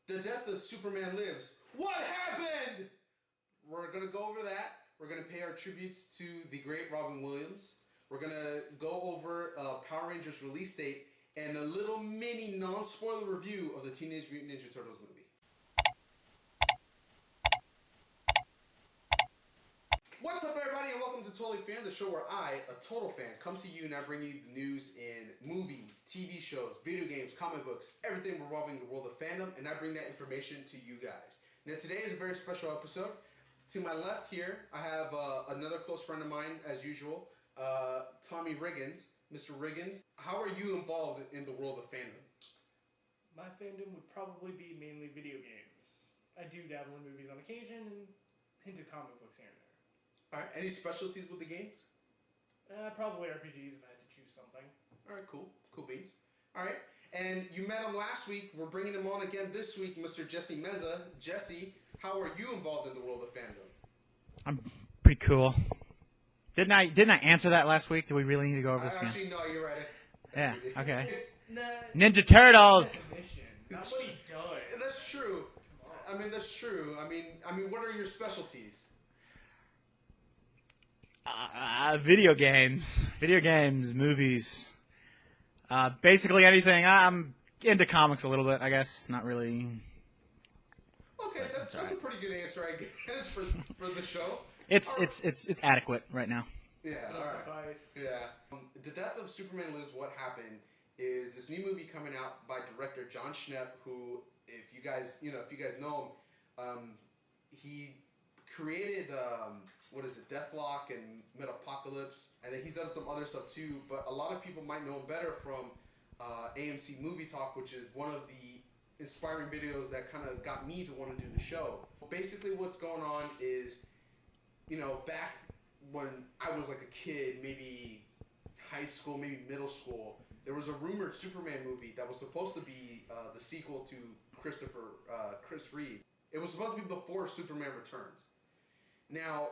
The Death of Superman Lives. What happened? We're going to go over that. We're going to pay our tributes to the great Robin Williams. We're going to go over Power Rangers release date and a little mini non-spoiler review of the Teenage Mutant Ninja Turtles movie. What's up, everybody, and welcome to TotallyAFan, the show where I, a total fan, come to you and I bring you the news in movies, TV shows, video games, comic books, everything revolving the world of fandom, and I bring that information to you guys. Now, today is a very special episode. To my left here, I have another close friend of mine, as usual, Tommy Riggins. Mr. Riggins, how are you involved in the world of fandom? My fandom would probably be mainly video games. I do dabble in movies on occasion and into comic books here and there. Alright, any specialties with the games? Probably RPGs if I had to choose something. Alright, cool. Cool beans. Alright, and you met him last week. We're bringing him on again this week, Mr. Jesse Meza. Jesse, how are you involved in the world of fandom? I'm pretty cool. Didn't I answer that last week? Do we really need to go over this again? Actually, no, you're right. Yeah, okay. Nah, Ninja Turtles! definition, not what he does. That's true. I mean, that's true. I mean, what are your specialties? Video games, movies, basically anything. I'm into comics a little bit, I guess. Not really. Okay, that's a pretty good answer, I guess, for the show. It's adequate right now. Yeah, It'll all right. suffice. Yeah. The Death of Superman Lives. What happened is this new movie coming out by director Jon Schnepp, who, if you guys know him, he created Deathlock and Metapocalypse, and then he's done some other stuff too. But a lot of people might know him better from AMC Movie Talk, which is one of the inspiring videos that kind of got me to want to do the show. Basically, what's going on is, back when I was like a kid, maybe high school, maybe middle school, there was a rumored Superman movie that was supposed to be the sequel to Chris Reed. It was supposed to be before Superman Returns. Now,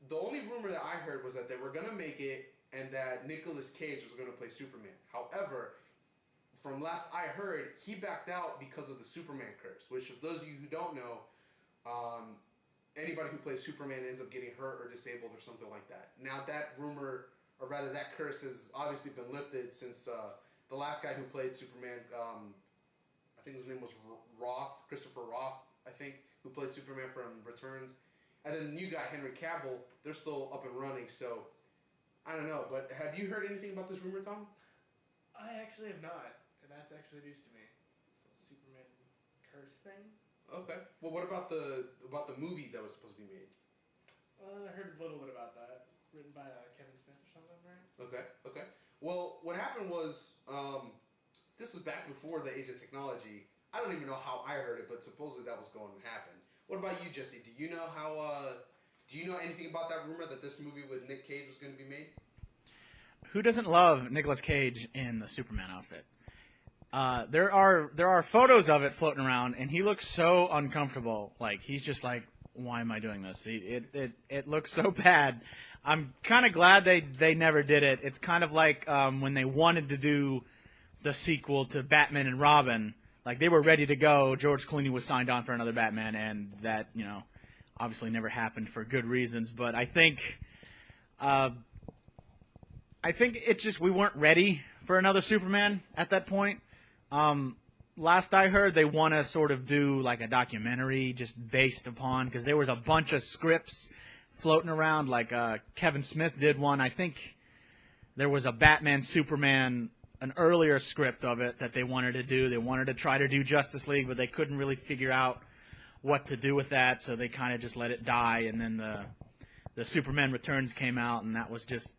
the only rumor that I heard was that they were going to make it and that Nicolas Cage was going to play Superman. However, from last I heard, he backed out because of the Superman curse, which, if those of you who don't know, anybody who plays Superman ends up getting hurt or disabled or something like that. Now, that rumor, or rather that curse, has obviously been lifted since the last guy who played Superman, I think his name was Christopher Roth, I think, who played Superman from Returns. And then the new guy, Henry Cavill, they're still up and running, so I don't know. But have you heard anything about this rumor, Tom? I actually have not, and that's actually news to me. So Superman curse thing. Okay. Well, what about the movie that was supposed to be made? I heard a little bit about that. Written by Kevin Smith or something, right? Okay. Well, what happened was, this was back before the age of technology. I don't even know how I heard it, but supposedly that was going to happen. What about you, Jesse? Do you know anything about that rumor that this movie with Nick Cage was going to be made? Who doesn't love Nicolas Cage in the Superman outfit? There are photos of it floating around, and he looks so uncomfortable. Like, he's just like, why am I doing this? It looks so bad. I'm kind of glad they never did it. It's kind of like when they wanted to do the sequel to Batman and Robin. Like, they were ready to go. George Clooney was signed on for another Batman, and that, obviously never happened for good reasons. But I think it's just we weren't ready for another Superman at that point. Last I heard, they want to sort of do like a documentary just based upon, because there was a bunch of scripts floating around. Like Kevin Smith did one. I think there was a Batman Superman, an earlier script of it that they wanted to do. They wanted to try to do Justice League, but they couldn't really figure out what to do with that, so they kind of just let it die. And then the Superman Returns came out, and that was just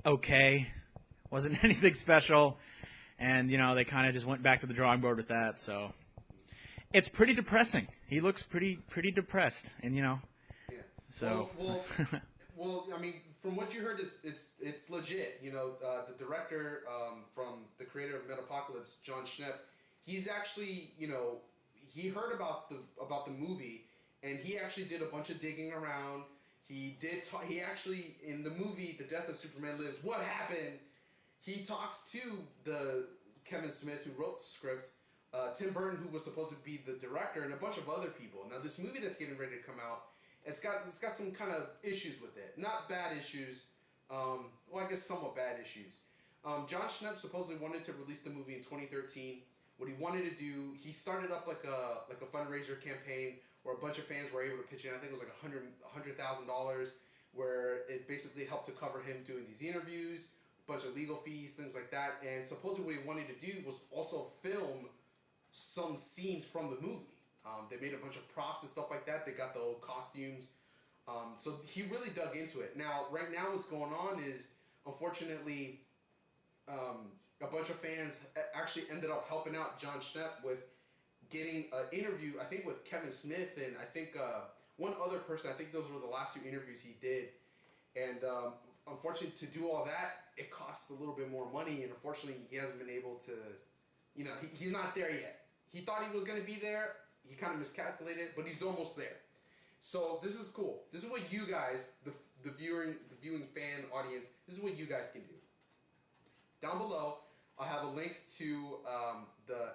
okay. Wasn't anything special. And, they kind of just went back to the drawing board with that. So it's pretty depressing. He looks pretty depressed, and, Yeah. So. Well, I mean, from what you heard, it's legit. The director from the creator of Metapocalypse, Jon Schnepp, he's actually, he heard about the movie, and he actually did a bunch of digging around. He actually, in the movie The Death of Superman Lives, what happened? He talks to the Kevin Smith who wrote the script Tim Burton, who was supposed to be the director, and a bunch of other people. Now, this movie that's getting ready to come out, it's got some kind of issues with it. Not bad issues. Well, I guess somewhat bad issues. John Schnepp supposedly wanted to release the movie in 2013. What he wanted to do, he started up like a fundraiser campaign where a bunch of fans were able to pitch in. I think it was like $100,000, where it basically helped to cover him doing these interviews, a bunch of legal fees, things like that. And supposedly what he wanted to do was also film some scenes from the movie. They made a bunch of props and stuff like that. They got the old costumes. So he really dug into it. Now, right now what's going on is, unfortunately, a bunch of fans actually ended up helping out John Schnepp with getting an interview, I think with Kevin Smith and I think one other person. I think those were the last two interviews he did. And unfortunately, to do all that, it costs a little bit more money. And unfortunately, he hasn't been able to, he's not there yet. He thought he was going to be there. He kind of miscalculated, but he's almost there. So this is cool. This is what you guys, the viewing fan audience, this is what you guys can do. Down below, I'll have a link to the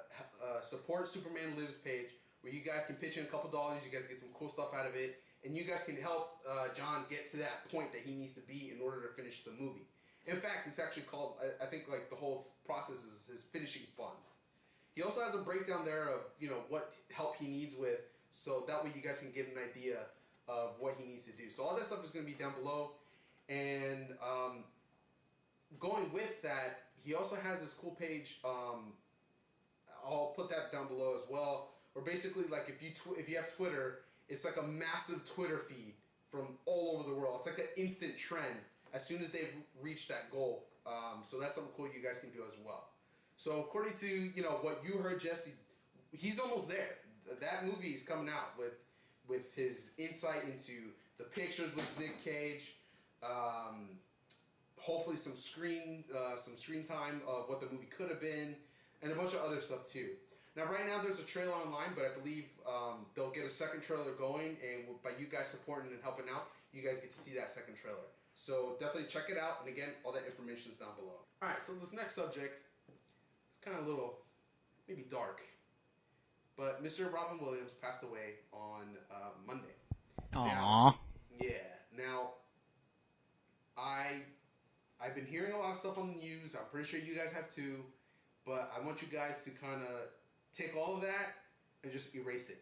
Support Superman Lives page where you guys can pitch in a couple dollars. You guys get some cool stuff out of it. And you guys can help John get to that point that he needs to be in order to finish the movie. In fact, it's actually called, I think like the whole process is his finishing funds. He also has a breakdown there of, what help he needs with, so that way you guys can get an idea of what he needs to do. So all that stuff is going to be down below. And going with that, he also has this cool page, I'll put that down below as well, where basically like if you have Twitter, it's like a massive Twitter feed from all over the world. It's like an instant trend as soon as they've reached that goal. So that's something cool you guys can do as well. So according to what you heard, Jesse, he's almost there. That movie is coming out with his insight into the pictures with Nick Cage. Hopefully some screen time of what the movie could have been, and a bunch of other stuff too. Now, right now there's a trailer online, but I believe they'll get a second trailer going, and by you guys supporting and helping out, you guys get to see that second trailer. So definitely check it out, and again, all that information is down below. All right, so this next subject is kind of a little, maybe dark, but Mr. Robin Williams passed away on Monday. Aww. Now, now, I've been hearing a lot of stuff on the news. I'm pretty sure you guys have too, but I want you guys to kind of take all of that and just erase it.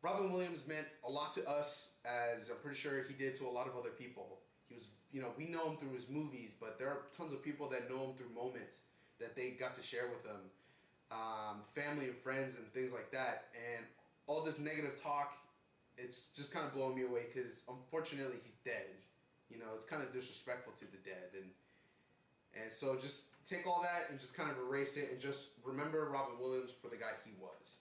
Robin Williams meant a lot to us, as I'm pretty sure he did to a lot of other people. He was, we know him through his movies, but there are tons of people that know him through moments that they got to share with him. Family and friends and things like that. And all this negative talk, it's just kind of blowing me away because unfortunately he's dead. It's kind of disrespectful to the dead. And so just take all that and just kind of erase it and just remember Robin Williams for the guy he was.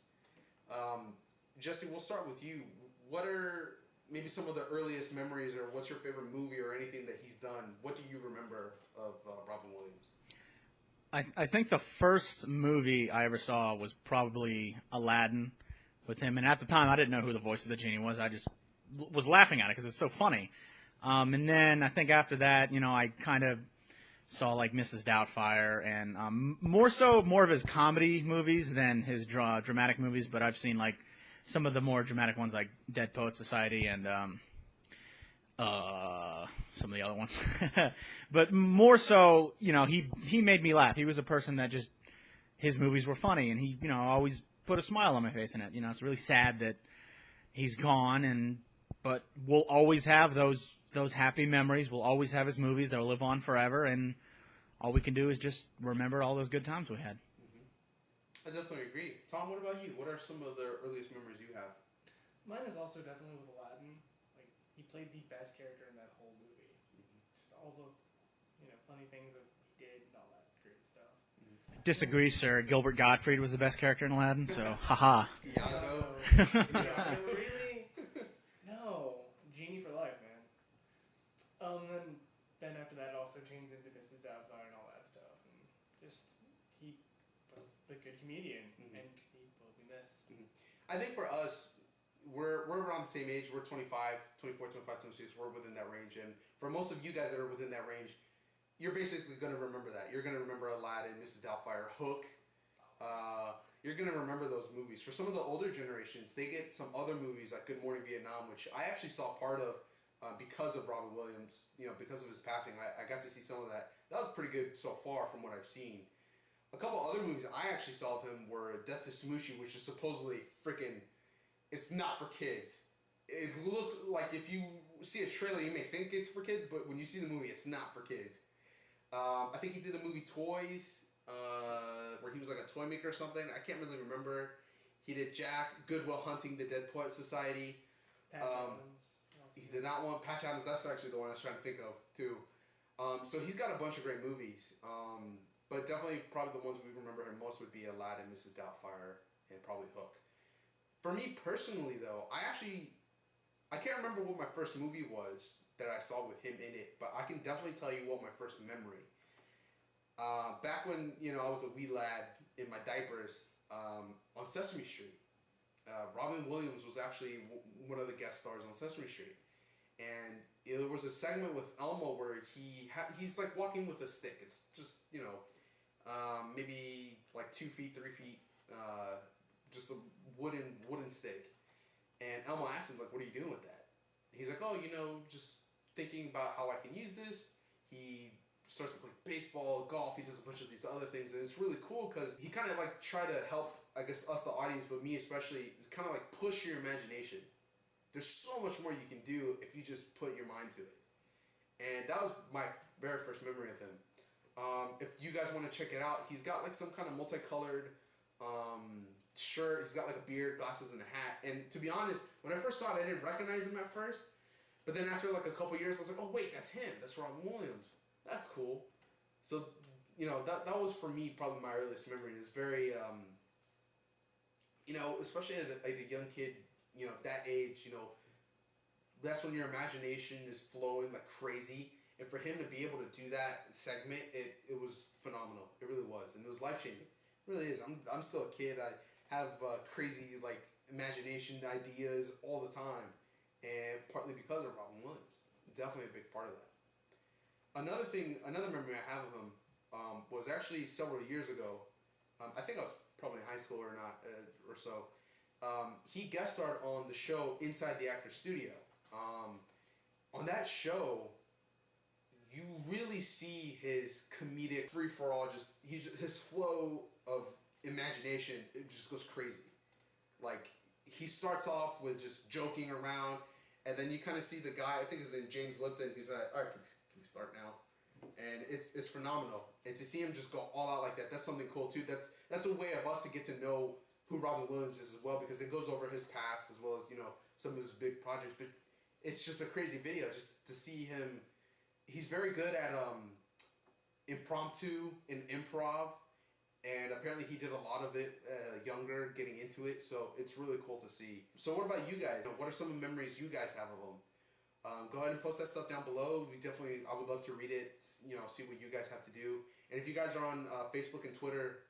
Jesse, we'll start with you. What are maybe some of the earliest memories, or what's your favorite movie or anything that he's done? What do you remember of Robin Williams? I think the first movie I ever saw was probably Aladdin with him. And at the time, I didn't know who the voice of the genie was. I just was laughing at it because it's so funny. And then I think after that, I kind of saw like Mrs. Doubtfire and more of his comedy movies than his dramatic movies. But I've seen like some of the more dramatic ones like Dead Poet Society and some of the other ones. But more so, he made me laugh. He was a person that just, his movies were funny, and he, always put a smile on my face in it. It's really sad that he's gone, but we'll always have those happy memories. We'll always have his movies that will live on forever, and all we can do is just remember all those good times we had. Mm-hmm. I definitely agree. Tom, what about you? What are some of the earliest memories you have? Mine is also definitely with Aladdin. Like, he played the best character in that whole movie. Mm-hmm. Just all the, funny things that he did and all that great stuff. Mm-hmm. Disagree, sir. Gilbert Gottfried was the best character in Aladdin, so haha. Iago. Really? No. Genie for life, man. Then after that also changed into Mrs. Doubtfire and all that stuff. And just, he was a good comedian, mm-hmm. and he will be missed. Mm-hmm. I think for us, we're around the same age. We're 24, 25, 26. We're within that range. And for most of you guys that are within that range, you're basically going to remember that. You're going to remember Aladdin, Mrs. Doubtfire, Hook. you're gonna remember those movies. For some of the older generations, they get some other movies like Good Morning Vietnam, which I actually saw part of because of Robin Williams. Because of his passing, I got to see some of that. That was pretty good so far from what I've seen. A couple other movies I actually saw of him were Death to Smoochie, which is supposedly freaking. It's not for kids. It looked like if you see a trailer, you may think it's for kids, but when you see the movie, it's not for kids. I think he did the movie Toys, where he was like a toy maker or something. I can't really remember. He did Jack, Goodwill Hunting, The Dead Poet Society. He did not want Patch Adams. That's actually the one I was trying to think of too. So he's got a bunch of great movies. But definitely, probably the ones we remember him most would be Aladdin, Mrs. Doubtfire, and probably Hook. For me personally, though, I can't remember what my first movie was that I saw with him in it, but I can definitely tell you what my first memory. Back when I was a wee lad in my diapers, on Sesame Street, Robin Williams was actually one of the guest stars on Sesame Street, and there was a segment with Elmo where he's like walking with a stick. It's just maybe like 2 feet, 3 feet, just a wooden stick. And Elmo asked him, like, what are you doing with that? And he's like, oh, just thinking about how I can use this. He starts to play baseball, golf. He does a bunch of these other things. And it's really cool because he kind of like try to help, I guess, us, the audience, but me especially, is kind of like push your imagination. There's so much more you can do if you just put your mind to it. And that was my very first memory of him. If you guys want to check it out, he's got like some kind of multicolored shirt. He's got like a beard, glasses, and a hat. And to be honest, when I first saw it, I didn't recognize him at first. But then after like a couple years, I was like, oh wait, that's him. That's Robin Williams. That's cool. So that was for me probably my earliest memory. It's very especially at a young kid, that age, that's when your imagination is flowing like crazy. And for him to be able to do that segment, it was phenomenal. It really was, and it was life changing. It really is. I'm still a kid. I have crazy like imagination ideas all the time, and partly because of Robin Williams. Definitely a big part of that. Another memory I have of him was actually several years ago. I think I was probably in high school or not or so. He guest starred on the show Inside the Actor's Studio. On that show, you really see his comedic free for all. His flow of imagination, it just goes crazy. Like he starts off with just joking around, and then you kind of see the guy. I think his name James Lipton. He's like, all right, can we start now? And it's phenomenal. And to see him just go all out like that, that's something cool too. That's a way of us to get to know who Robin Williams is as well, because it goes over his past as well as some of his big projects. But it's just a crazy video just to see him. He's very good at impromptu and improv, and apparently he did a lot of it younger, getting into it. So it's really cool to see. So what about you guys? What are some memories you guys have of him? Go ahead and post that stuff down below. I would love to read it. See what you guys have to do. And if you guys are on Facebook and Twitter,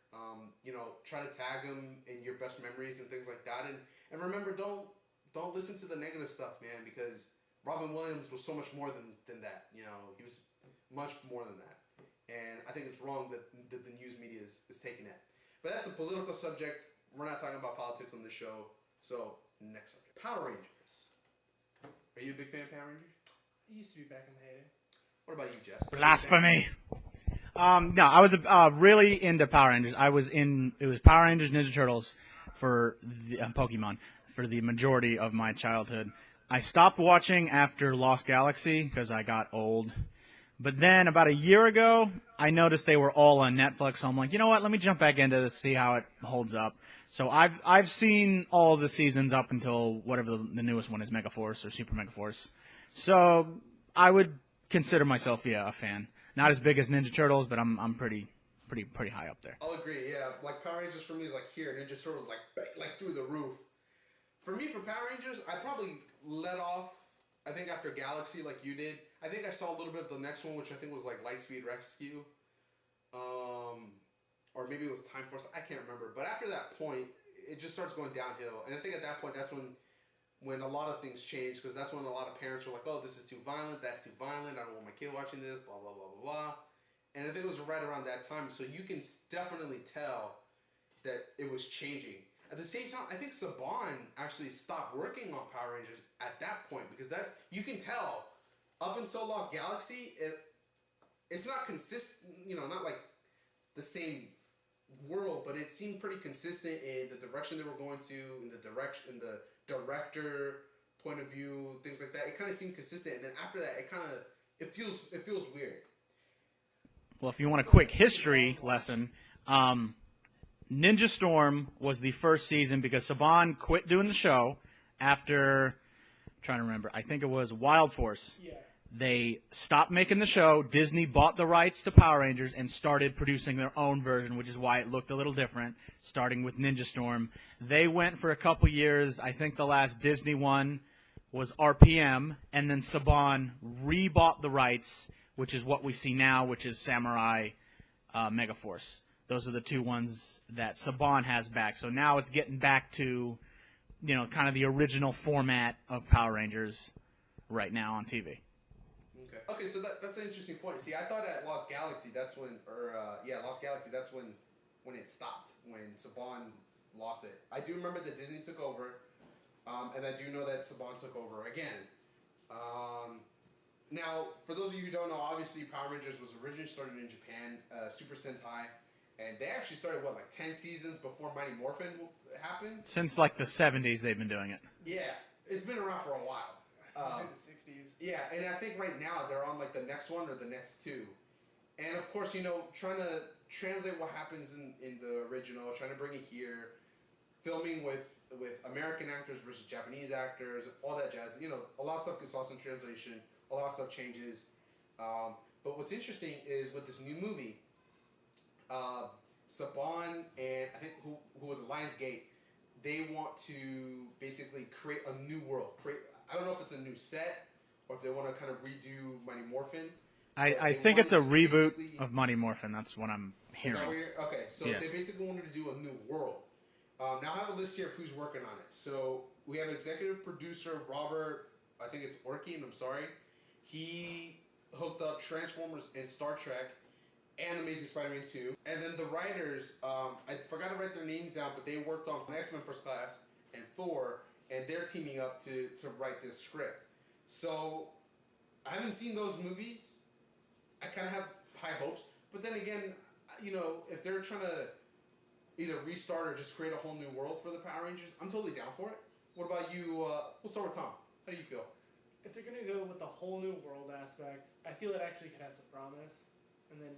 try to tag them in your best memories and things like that. And remember, don't listen to the negative stuff, man, because Robin Williams was so much more than that. He was much more than that. And I think it's wrong that the news media is taking that. But that's a political subject. We're not talking about politics on this show. So, next subject. Power Rangers. Are you a big fan of Power Rangers? I used to be back in the heyday. What about you, Jess? Blasphemy. No, I was really into Power Rangers. It was Power Rangers, Ninja Turtles for the Pokemon for the majority of my childhood. I stopped watching after Lost Galaxy because I got old. But then about a year ago, I noticed they were all on Netflix. So I'm like, you know what? Let me jump back into this, see how it holds up. So I've seen all of the seasons up until whatever the newest one is, Megaforce or Super Megaforce. So I would consider myself a fan. Not as big as Ninja Turtles, but I'm pretty high up there. I'll agree. Yeah, like Power Rangers for me is like here. Ninja Turtles like through the roof. For me, for Power Rangers, I probably let off. I think after Galaxy, like you did. I think I saw a little bit of the next one, which I think was like Lightspeed Rescue. Or maybe it was Time Force. I can't remember. But after that point, it just starts going downhill. And I think at that point, that's when a lot of things change. Because that's when a lot of parents were like, oh, this is too violent. That's too violent. I don't want my kid watching this. Blah, blah, blah, blah, blah. And I think it was right around that time. So you can definitely tell that it was changing. At the same time, I think Saban actually stopped working on Power Rangers at that point because you can tell up until Lost Galaxy, it's not consistent. Not like the same world, but it seemed pretty consistent in the direction they were going to, in the director point of view, things like that. It kind of seemed consistent, and then after that, it feels weird. Well, if you want a quick history lesson, Ninja Storm was the first season because Saban quit doing the show after, I'm trying to remember, I think it was Wild Force. Yeah. They stopped making the show. Disney bought the rights to Power Rangers and started producing their own version, which is why it looked a little different, starting with Ninja Storm. They went for a couple years. I think the last Disney one was RPM, and then Saban rebought the rights, which is what we see now, which is Samurai Megaforce. Those are the two ones that Saban has back. So now it's getting back to, kind of the original format of Power Rangers right now on TV. Okay, so that's an interesting point. See, I thought at Lost Galaxy, that's when it stopped, when Saban lost it. I do remember that Disney took over, and I do know that Saban took over again. Now, for those of you who don't know, obviously Power Rangers was originally started in Japan, Super Sentai, and they actually started, 10 seasons before Mighty Morphin happened? Since, the 70s, they've been doing it. Yeah, it's been around for a while. In the 60s. Yeah, and I think right now they're on the next one or the next two. And of course, trying to translate what happens in the original, trying to bring it here, filming with American actors versus Japanese actors, all that jazz. A lot of stuff gets lost in translation, a lot of stuff changes. But what's interesting is with this new movie, Saban and I think who was Lionsgate, they want to basically create a new world. I don't know if it's a new set or if they want to kind of redo Mighty Morphin. I think it's a reboot of Mighty Morphin. That's what I'm hearing. Is that what okay, so yes. They basically wanted to do a new world. Now I have a list here of who's working on it. So we have executive producer Robert, I think it's Orkin, I'm sorry. He hooked up Transformers and Star Trek and Amazing Spider-Man 2. And then the writers, I forgot to write their names down, but they worked on X-Men First Class and Thor, and they're teaming up to write this script. So I haven't seen those movies. I kind of have high hopes. But then again, if they're trying to either restart or just create a whole new world for the Power Rangers, I'm totally down for it. What about you? We'll start with Tom. How do you feel? If they're going to go with the whole new world aspect, I feel it actually could have some promise. And then,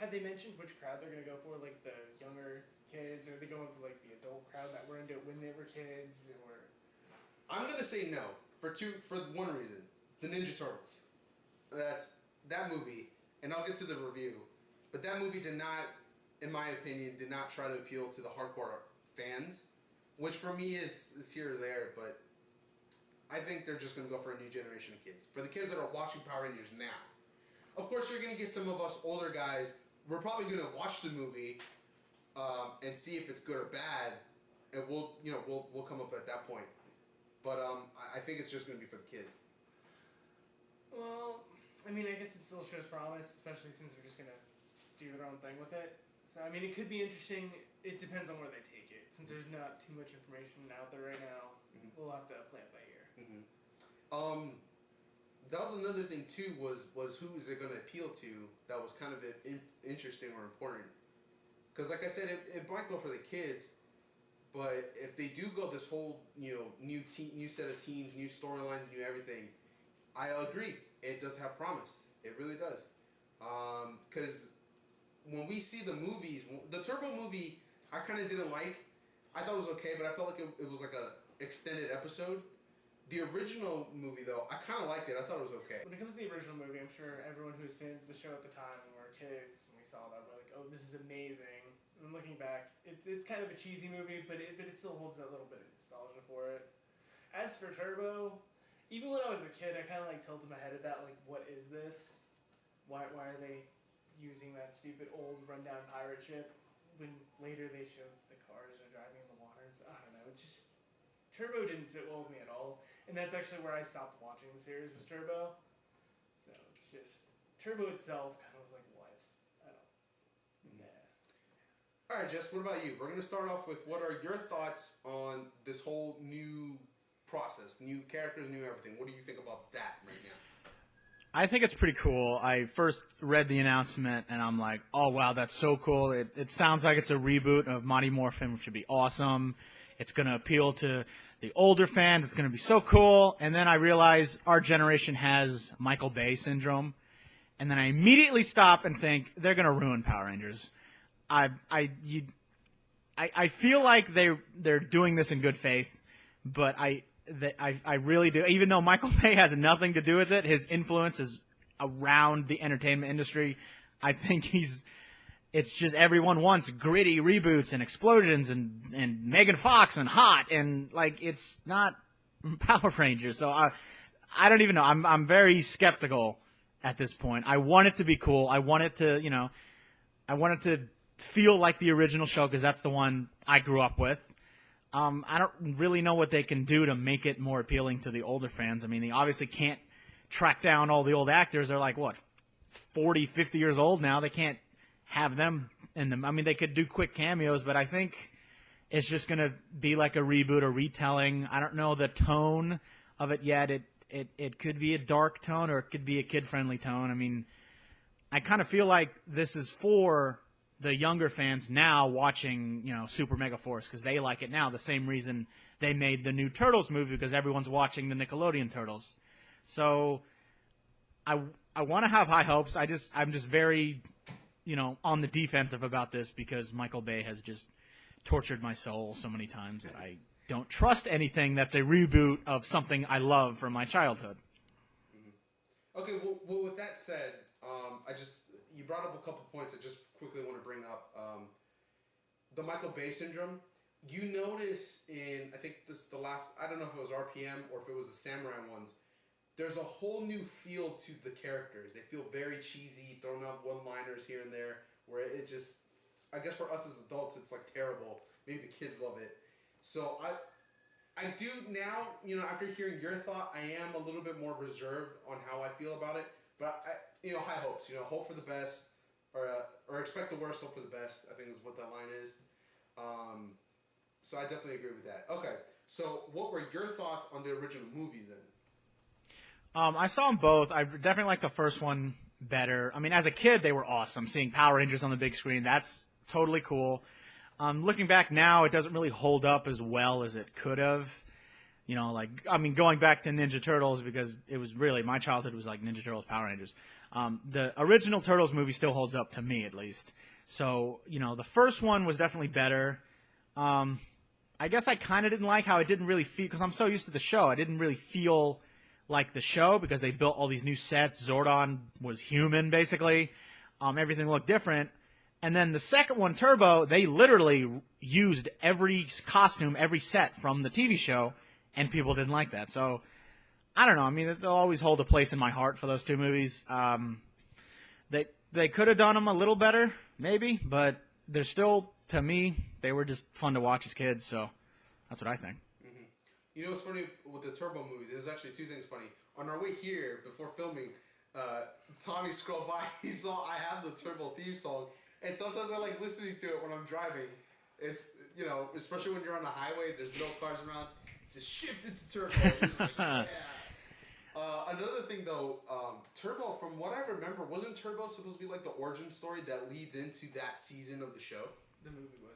have they mentioned which crowd they're going to go for? Like the younger kids, or are they going for the adult crowd that were into it when they were kids? Or I'm going to say no for one reason: the Ninja Turtles. That movie, and I'll get to the review, but that movie did not, in my opinion, try to appeal to the hardcore fans, which for me is here or there, but I think they're just going to go for a new generation of kids. For the kids that are watching Power Rangers now. Of course, you're going to get some of us older guys, we're probably going to watch the movie and see if it's good or bad, and we'll come up at that point. But I think it's just going to be for the kids. Well, I mean, I guess it still shows promise, especially since they're just going to do their own thing with it. So, I mean, it could be interesting. It depends on where they take it. Since there's not too much information out there right now, we'll have to play it by ear. That was another thing, too, was who is it going to appeal to that was kind of interesting or important. Because, like I said, it might go for the kids, but if they do go this whole, new set of teens, new storylines, new everything, I agree. It does have promise. It really does. Because when we see the movies, the Turbo movie, I kind of didn't like. I thought it was okay, but I felt like it was like a extended episode. The original movie, though, I kind of liked it. I thought it was okay. When it comes to the original movie, I'm sure everyone who was fans of the show at the time when we were kids, when we saw that, we're like, oh, this is amazing. And looking back, it's kind of a cheesy movie, but it still holds that little bit of nostalgia for it. As for Turbo, even when I was a kid, I kind of tilted my head at that, what is this? Why are they using that stupid old rundown pirate ship when later they showed the cars are driving in the waters? I don't know. It's just Turbo didn't sit well with me at all, and that's actually where I stopped watching the series was Turbo. So it's just Turbo itself kind of was like, what? I don't. Nah. All right, Jess, what about you? We're going to start off with what are your thoughts on this whole new process, new characters, new everything. What do you think about that right now? I think it's pretty cool. I first read the announcement, and I'm like, oh, wow, that's so cool. It sounds like it's a reboot of Mighty Morphin, which would be awesome. It's going to appeal to the older fans. It's going to be so cool. And then I realize our generation has Michael Bay syndrome. And then I immediately stop and think, they're going to ruin Power Rangers. I feel like they're doing this in good faith, but I really do. Even though Michael Bay has nothing to do with it, his influence is around the entertainment industry. I think it's just everyone wants gritty reboots and explosions and Megan Fox and hot and like it's not Power Rangers. So I don't even know. I'm very skeptical at this point. I want it to be cool. I want it to feel like the original show because that's the one I grew up with. I don't really know what they can do to make it more appealing to the older fans. I mean, they obviously can't track down all the old actors. They're like, what, 40, 50 years old now. They can't have them in them. I mean, they could do quick cameos, but I think it's just going to be like a reboot or retelling. I don't know the tone of it yet. It could be a dark tone or it could be a kid-friendly tone. I mean, I kind of feel like this is for the younger fans now watching, Super Mega Force because they like it now. The same reason they made the new Turtles movie because everyone's watching the Nickelodeon Turtles. So I want to have high hopes. I'm just very, on the defensive about this because Michael Bay has just tortured my soul so many times that I don't trust anything that's a reboot of something I love from my childhood. Mm-hmm. Okay, well, with that said, you brought up a couple points I just quickly want to bring up. The Michael Bay syndrome. You notice in, I think the last, I don't know if it was RPM or if it was the Samurai ones, there's a whole new feel to the characters. They feel very cheesy, throwing out one-liners here and there, where it just, I guess for us as adults, it's like terrible. Maybe the kids love it. So I do now, after hearing your thought, I am a little bit more reserved on how I feel about it. But high hopes. Hope for the best, or expect the worst, hope for the best. I think is what that line is. So I definitely agree with that. Okay, so what were your thoughts on the original movies then? I saw them both. I definitely like the first one better. I mean, as a kid, they were awesome. Seeing Power Rangers on the big screen, that's totally cool. Looking back now, it doesn't really hold up as well as it could have. Going back to Ninja Turtles because it was really, my childhood was like Ninja Turtles, Power Rangers. The original Turtles movie still holds up to me at least. So, the first one was definitely better. I guess I kind of didn't like how it didn't really feel, because I'm so used to the show, I didn't really feel like the show because they built all these new sets. Zordon was human, basically. Everything looked different. And then the second one, Turbo, they literally used every costume, every set from the TV show, and people didn't like that. So, I don't know. I mean, they'll always hold a place in my heart for those two movies. They could have done them a little better, maybe, but they're still, to me, they were just fun to watch as kids, so that's what I think. Mm-hmm. You know what's funny with the Turbo movie? There's actually two things funny. On our way here, before filming, Tommy scrolled by, he saw I have the Turbo theme song, and sometimes I like listening to it when I'm driving. It's, especially when you're on the highway, there's no cars around, just shift it to Turbo. Just like, yeah. Another thing, though, Turbo, from what I remember, wasn't Turbo supposed to be like the origin story that leads into that season of the show? The movie was,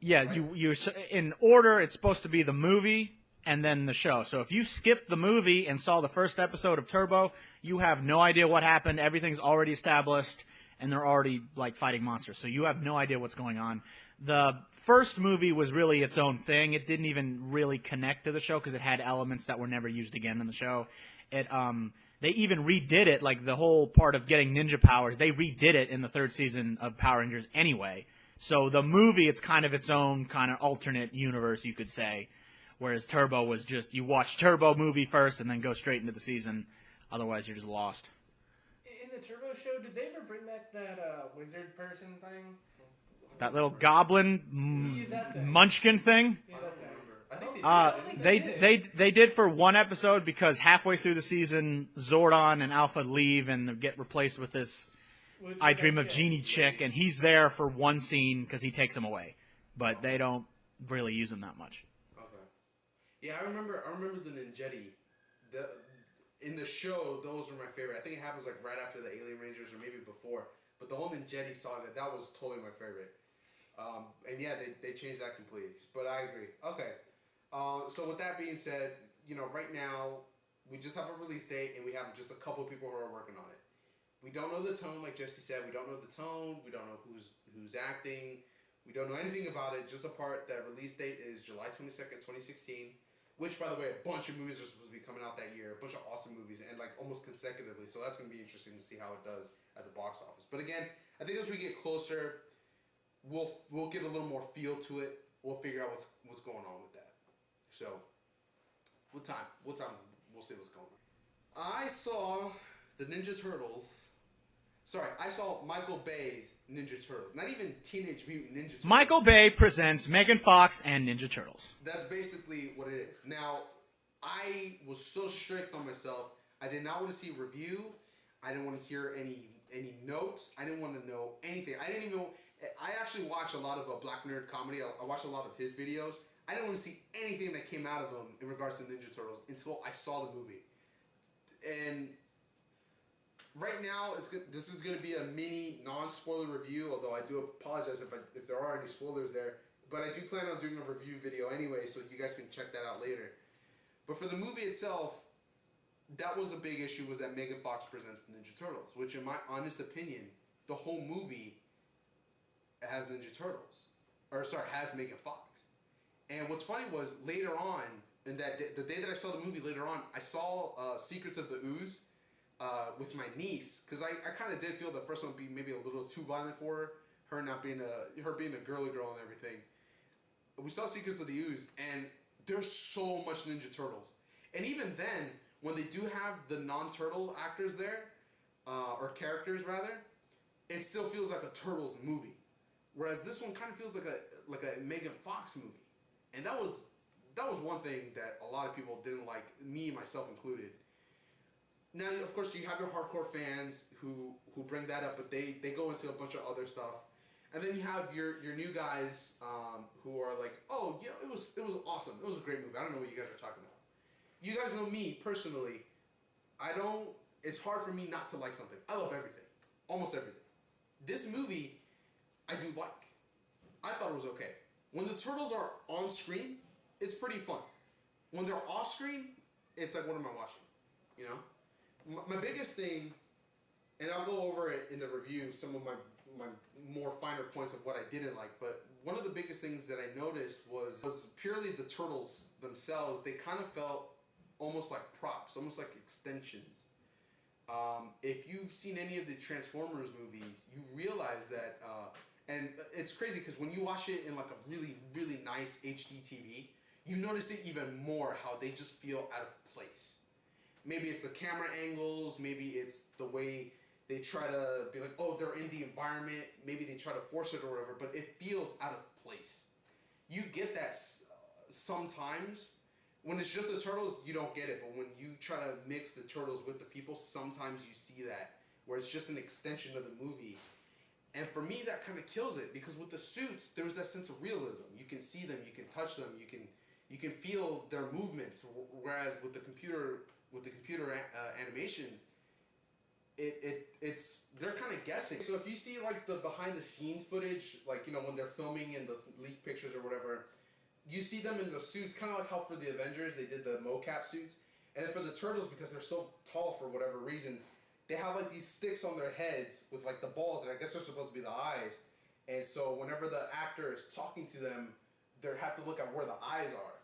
yeah. Yeah, you in order, it's supposed to be the movie and then the show. So if you skip the movie and saw the first episode of Turbo, you have no idea what happened. Everything's already established, and they're already like fighting monsters. So you have no idea what's going on. The first movie was really its own thing. It didn't even really connect to the show because it had elements that were never used again in the show. They even redid it, like the whole part of getting ninja powers. They redid it in the third season of Power Rangers anyway. So the movie, it's kind of its own kind of alternate universe, you could say. Whereas Turbo was just, you watch Turbo movie first and then go straight into the season. Otherwise, you're just lost. In the Turbo show, did they ever bring back that wizard person thing? That little goblin munchkin thing? Yeah, that thing. I think they did. They did for one episode because halfway through the season, Zordon and Alpha leave and get replaced with this I Dream of Jeannie chick, and he's there for one scene because he takes him away, but they don't really use him that much. Okay. Yeah, I remember the Ninjetti. In the show, those were my favorite. I think it happens like right after the Alien Rangers or maybe before. But the whole Ninjetti saga, that was totally my favorite. And yeah, they changed that completely. But I agree. Okay. So with that being said, right now we just have a release date and we have just a couple of people who are working on it. We don't know the tone, like Jesse said. We don't know the tone. We don't know who's acting. We don't know anything about it. Just a part that release date is July 22nd, 2016. Which, by the way, a bunch of movies are supposed to be coming out that year. A bunch of awesome movies, and like almost consecutively. So that's going to be interesting to see how it does at the box office. But again, I think as we get closer, we'll get a little more feel to it. We'll figure out what's going on with that. So, with time, we'll see what's going on. I saw the Ninja Turtles. Sorry, I saw Michael Bay's Ninja Turtles. Not even Teenage Mutant Ninja Turtles. Michael Bay presents Megan Fox and Ninja Turtles. That's basically what it is. Now, I was so strict on myself. I did not want to see a review. I didn't want to hear any notes. I didn't want to know anything. I actually watch a lot of Black Nerd comedy. I watch a lot of his videos. I didn't want to see anything that came out of him in regards to Ninja Turtles until I saw the movie. And right now, this is going to be a mini non-spoiler review, although I do apologize if there are any spoilers there. But I do plan on doing a review video anyway, so you guys can check that out later. But for the movie itself, that was a big issue, was that Megan Fox presents Ninja Turtles, which in my honest opinion, the whole movie has Ninja Turtles. Has Megan Fox. And what's funny was later on, the day that I saw the movie later on, I saw Secrets of the Ooze with my niece, because I kind of did feel the first one being maybe a little too violent for her not being her being a girly girl and everything. We saw Secrets of the Ooze, and there's so much Ninja Turtles. And even then, when they do have the non-turtle actors there, or characters rather, it still feels like a Turtles movie. Whereas this one kind of feels like a Megan Fox movie. And that was one thing that a lot of people didn't like, me, myself included. Now, of course, you have your hardcore fans who bring that up, but they go into a bunch of other stuff. And then you have your new guys who are like, oh, yeah, it was awesome. It was a great movie. I don't know what you guys are talking about. You guys know me, personally. It's hard for me not to like something. I love everything. Almost everything. This movie, I do like. I thought it was okay. When the Turtles are on screen, it's pretty fun. When they're off screen, it's like, what am I watching? My biggest thing, and I'll go over it in the review, some of my more finer points of what I didn't like, but one of the biggest things that I noticed was purely the Turtles themselves. They kind of felt almost like props, almost like extensions. If you've seen any of the Transformers movies, you realize that, and it's crazy because when you watch it in like a really, really nice HD TV, you notice it even more how they just feel out of place. Maybe it's the camera angles, maybe it's the way they try to be like, oh, they're in the environment, maybe they try to force it or whatever, but it feels out of place. You get that sometimes. When it's just the Turtles, you don't get it, but when you try to mix the Turtles with the people, sometimes you see that, where it's just an extension of the movie. And for me, that kind of kills it, because with the suits, there was that sense of realism. You can see them, you can touch them, you can feel their movements, whereas with the computer animations, they're kind of guessing. So if you see like the behind the scenes footage, like when they're filming in the leaked pictures or whatever, you see them in the suits, kind of like how for the Avengers they did the mocap suits, and then for the Turtles, because they're so tall for whatever reason, they have like these sticks on their heads with like the balls that I guess are supposed to be the eyes, and so whenever the actor is talking to them, they have to look at where the eyes are.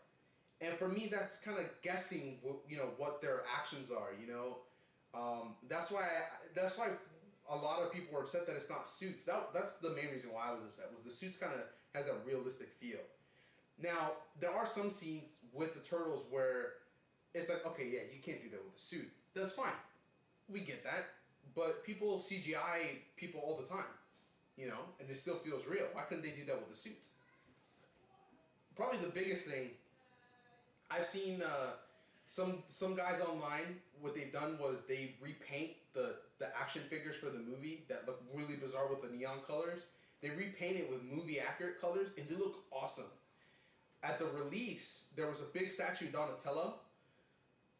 And for me, that's kind of guessing what their actions are. That's why a lot of people were upset that it's not suits. That's the main reason why I was upset, was the suits kind of has a realistic feel. Now, there are some scenes with the Turtles where it's like, okay, yeah, you can't do that with a suit. That's fine. We get that. But people CGI people all the time, and it still feels real. Why couldn't they do that with the suits? Probably the biggest thing, I've seen some guys online, what they've done was they repaint the action figures for the movie that look really bizarre with the neon colors. They repaint it with movie accurate colors, and they look awesome. At the release, there was a big statue of Donatello.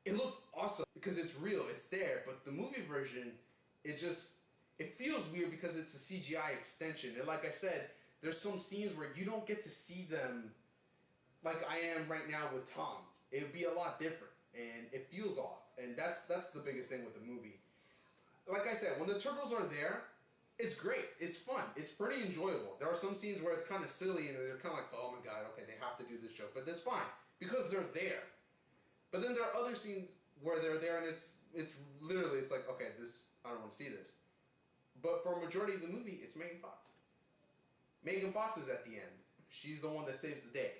It looked awesome because it's real, it's there. But the movie version, it feels weird because it's a CGI extension. And like I said, there's some scenes where you don't get to see them like I am right now with Tom. It would be a lot different, and it feels off. And that's the biggest thing with the movie. Like I said, when the turtles are there, it's great. It's fun. It's pretty enjoyable. There are some scenes where it's kind of silly, and they're kind of like, oh my god, okay, they have to do this joke. But that's fine, because they're there. But then there are other scenes where they're there, and it's literally, it's like, okay, I don't want to see this. But for a majority of the movie, it's Megan Fox. Megan Fox is at the end. She's the one that saves the day.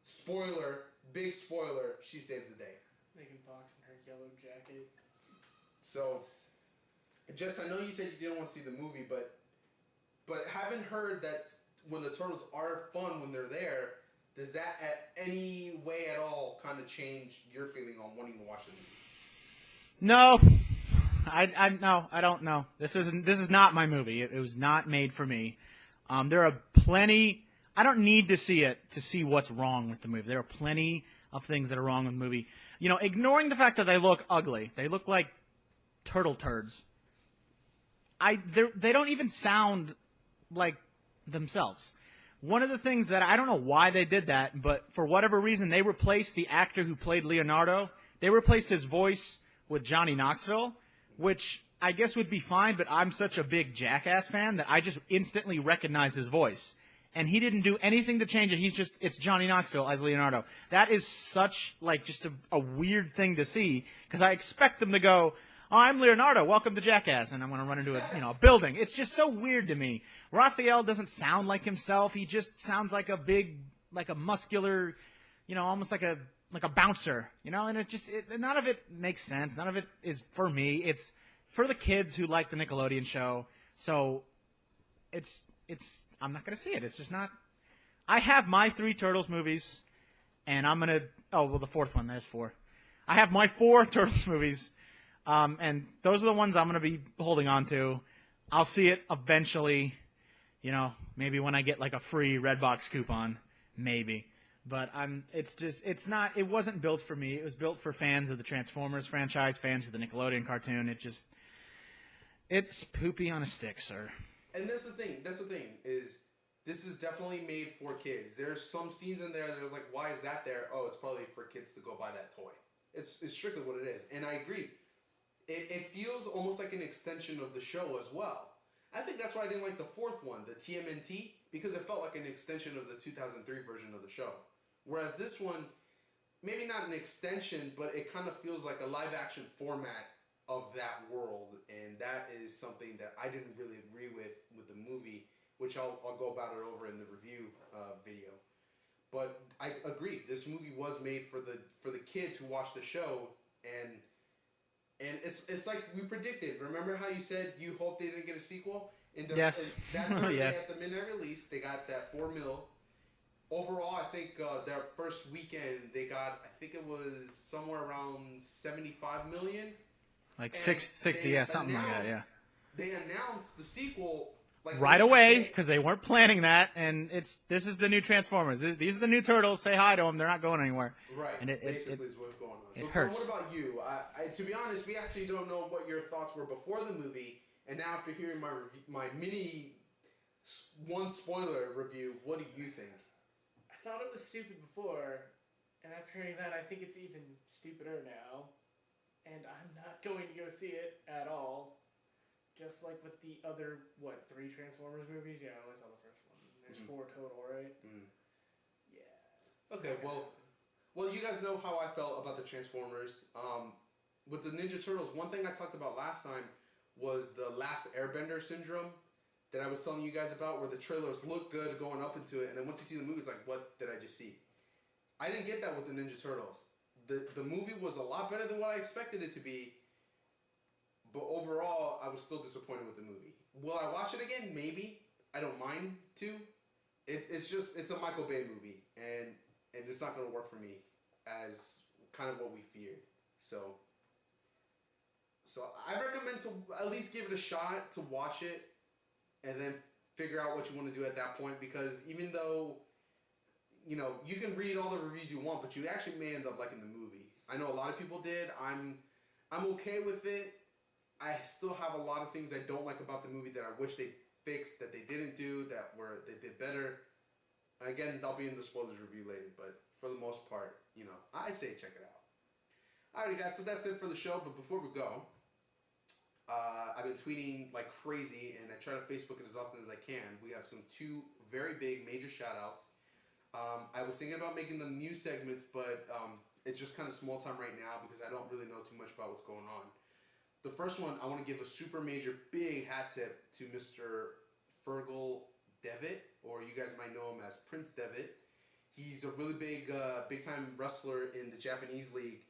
Spoiler, big spoiler, she saves the day. Megan Fox in her yellow jacket. So, Jess, I know you said you didn't want to see the movie, but having heard that when the turtles are fun when they're there, does that at any way at all kind of change your feeling on wanting to watch the movie? No. I don't know. This is not my movie. It was not made for me. There are plenty. I don't need to see it to see what's wrong with the movie. There are plenty of things that are wrong with the movie. You know, ignoring the fact that they look ugly. They look like turtle turds. They don't even sound like themselves. One of the things that I don't know why they did that, but for whatever reason, they replaced the actor who played Leonardo. They replaced his voice with Johnny Knoxville, which I guess would be fine, but I'm such a big Jackass fan that I just instantly recognize his voice. And he didn't do anything to change it. It's Johnny Knoxville as Leonardo. That is such, just a weird thing to see, because I expect them to go, oh, I'm Leonardo, welcome to Jackass, and I'm going to run into a building. It's just so weird to me. Raphael doesn't sound like himself. He just sounds like a big, a muscular, almost like a bouncer, and none of it makes sense. None of it is for me. It's for the kids who like the Nickelodeon show. So I'm not going to see it. It's just not. I have my 3 Turtles movies, and I'm going to, the fourth one, there's 4. I have my 4 Turtles movies, and those are the ones I'm going to be holding on to. I'll see it eventually, maybe when I get a free Redbox coupon, maybe. But it wasn't built for me. It was built for fans of the Transformers franchise, fans of the Nickelodeon cartoon. It's poopy on a stick, sir. And that's the thing, is this is definitely made for kids. There's some scenes in there that is like, why is that there? Oh, it's probably for kids to go buy that toy. It's strictly what it is. And I agree. It feels almost like an extension of the show as well. I think that's why I didn't like the 4th one, the TMNT, because it felt like an extension of the 2003 version of the show. Whereas this one, maybe not an extension, but it kind of feels like a live-action format of that world, and that is something that I didn't really agree with the movie, which I'll go about it over in the review video. But I agree, this movie was made for the kids who watch the show, and it's like we predicted. Remember how you said you hoped they didn't get a sequel? Yes. That Thursday yes. At the midnight release, they got that $4 million. Overall, I think their first weekend they got, I think it was somewhere around $75 million. Like 60, yeah, something like that, yeah. They announced the sequel right away because they weren't planning that, and this is the new Transformers. These are the new Turtles. Say hi to them. They're not going anywhere. Right. And basically is what's going on. It so, hurts. Tom, what about you? To be honest, we actually don't know what your thoughts were before the movie, and now after hearing my mini one spoiler review, what do you think? I thought it was stupid before, and after hearing that, I think it's even stupider now. And I'm not going to go see it at all. Just like with the other, 3 Transformers movies? Yeah, I only saw the first one. There's 4 total, right? Yeah. Okay, well, you guys know how I felt about the Transformers. With the Ninja Turtles, one thing I talked about last time was the Last Airbender syndrome that I was telling you guys about, where the trailers look good going up into it, and then once you see the movie, it's like, what did I just see? I didn't get that with the Ninja Turtles. The movie was a lot better than what I expected it to be, but overall, I was still disappointed with the movie. Will I watch it again? Maybe. I don't mind to. It's a Michael Bay movie, and it's not going to work for me as kind of what we feared. So I recommend to at least give it a shot, to watch it, and then figure out what you want to do at that point. Because even though, you know, you can read all the reviews you want, but you actually may end up liking the movie. I know a lot of people did. I'm okay with it. I still have a lot of things I don't like about the movie that I wish they fixed, that they didn't do, they did better. Again, they'll be in the spoilers review later, but for the most part, you know, I say check it out. Alrighty guys, so that's it for the show, but before we go, I've been tweeting like crazy, and I try to Facebook it as often as I can. We have two very big major shout outs. I was thinking about making them new segments, but it's just kind of small time right now because I don't really know too much about what's going on. The first one, I want to give a super major big hat tip to Mr. Fergal Devitt, or you guys might know him as Prince Devitt. He's a really big time wrestler in the Japanese league,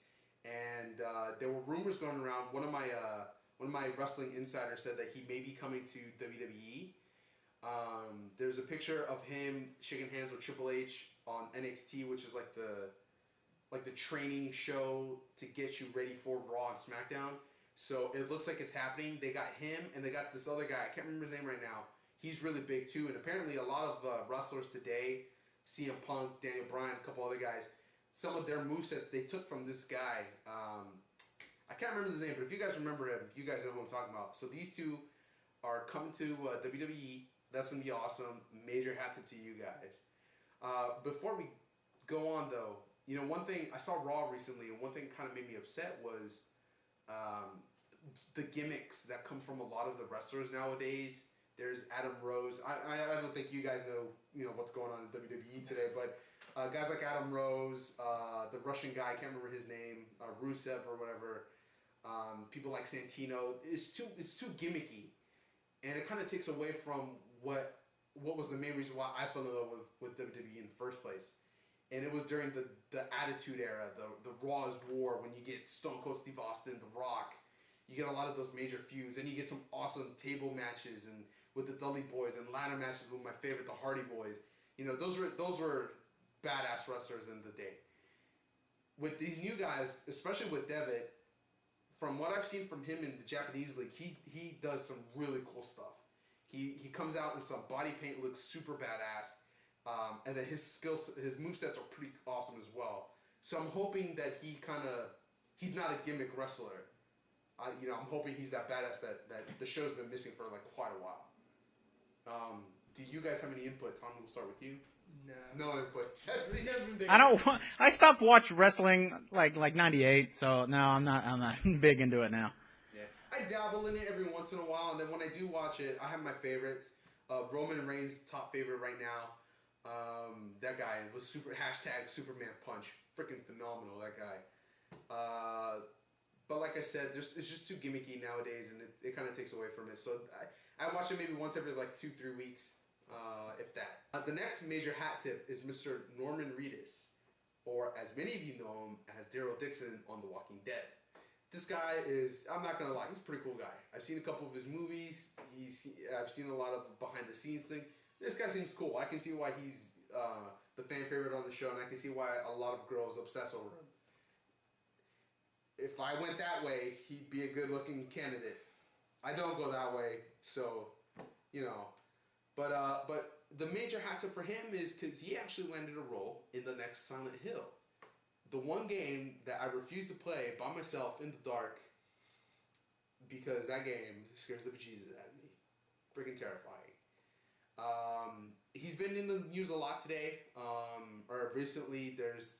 and there were rumors going around. One of my wrestling insiders said that he may be coming to WWE. There's a picture of him shaking hands with Triple H on NXT, which is like the training show to get you ready for Raw and SmackDown. So it looks like it's happening. They got him, and they got this other guy. I can't remember his name right now. He's really big too, and apparently a lot of wrestlers today, CM Punk, Daniel Bryan, a couple other guys, some of their movesets they took from this guy. I can't remember his name, but if you guys remember him, you guys know who I'm talking about. So these two are coming to WWE. That's going to be awesome. Major hat tip to you guys. Before we go on, though, you know, one thing, I saw Raw recently, and one thing kind of made me upset was the gimmicks that come from a lot of the wrestlers nowadays. There's Adam Rose. I don't think you guys know what's going on in WWE today, but guys like Adam Rose, the Russian guy, I can't remember his name, Rusev or whatever. People like Santino. It's too gimmicky, and it kind of takes away from what was the main reason why I fell in love with WWE in the first place. And it was during the Attitude Era, the Raw is War, when you get Stone Cold Steve Austin, The Rock. You get a lot of those major feuds, and you get some awesome table matches and with the Dudley Boys, and ladder matches with my favorite, the Hardy Boys. You know, those were badass wrestlers in the day. With these new guys, especially with Devitt, from what I've seen from him in the Japanese league, he does some really cool stuff. He comes out in some body paint, looks super badass. And then his movesets are pretty awesome as well. So I'm hoping that he's not a gimmick wrestler. I'm hoping he's that badass that the show's been missing for like quite a while. Do you guys have any input? Tom, we'll start with you. No input. Jesse. I stopped watching wrestling like '98, so no, I'm not big into it now. Yeah, I dabble in it every once in a while, and then when I do watch it, I have my favorites. Roman Reigns, top favorite right now. That guy was Superman Punch. Freaking phenomenal, that guy. But like I said, it's just too gimmicky nowadays, and it kind of takes away from it. So I watch it maybe once every like 2-3 weeks, if that. The next major hat tip is Mr. Norman Reedus, or as many of you know him as Daryl Dixon on The Walking Dead. This guy is, I'm not gonna lie, he's a pretty cool guy. I've seen a couple of his movies. I've seen a lot of behind the scenes things. This guy seems cool. I can see why he's the fan favorite on the show, and I can see why a lot of girls obsess over him. If I went that way, he'd be a good-looking candidate. I don't go that way, so, you know. But the major hat tip for him is because he actually landed a role in the next Silent Hill. The one game that I refuse to play by myself in the dark because that game scares the bejesus out of me. Freaking terrifying. He's been in the news a lot today, or recently.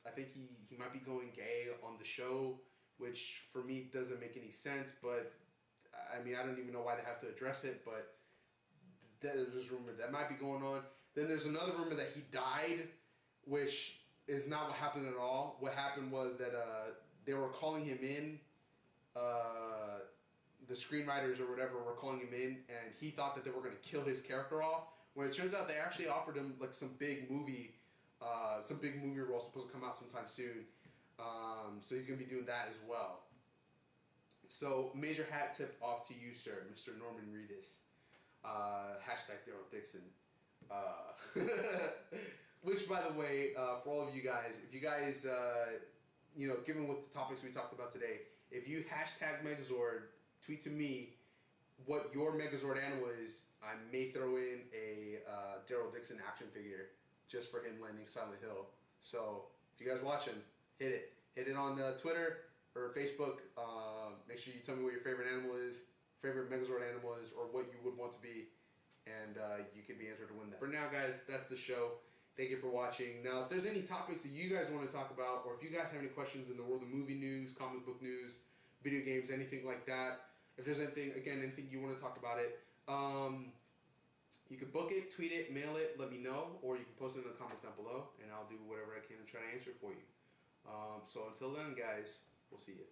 I think he might be going gay on the show, which for me doesn't make any sense, but I mean, I don't even know why they have to address it, but there's rumor that might be going on. Then there's another rumor that he died, which is not what happened at all. What happened was that they were calling him in, the screenwriters or whatever were calling him in, and he thought that they were going to kill his character off, when it turns out they actually offered him like some big movie role supposed to come out sometime soon. So he's going to be doing that as well. So, major hat tip off to you, sir, Mr. Norman Reedus. Hashtag Daryl Dixon. Which, by the way, for all of you guys, if you guys given what the topics we talked about today, if you hashtag Megazord, tweet to me what your Megazord animal is, I may throw in a Daryl Dixon action figure just for him landing Silent Hill. So if you guys watching, hit it on Twitter or Facebook. Make sure you tell me what your favorite animal is, favorite Megazord animal is, or what you would want to be, and you can be entered to win that. For now, guys, that's the show. Thank you for watching. Now, if there's any topics that you guys want to talk about, or if you guys have any questions in the world of movie news, comic book news, video games, anything like that, if there's anything you want to talk about it, you can book it, tweet it, mail it, let me know, or you can post it in the comments down below, and I'll do whatever I can to try to answer for you. So until then, guys, we'll see you.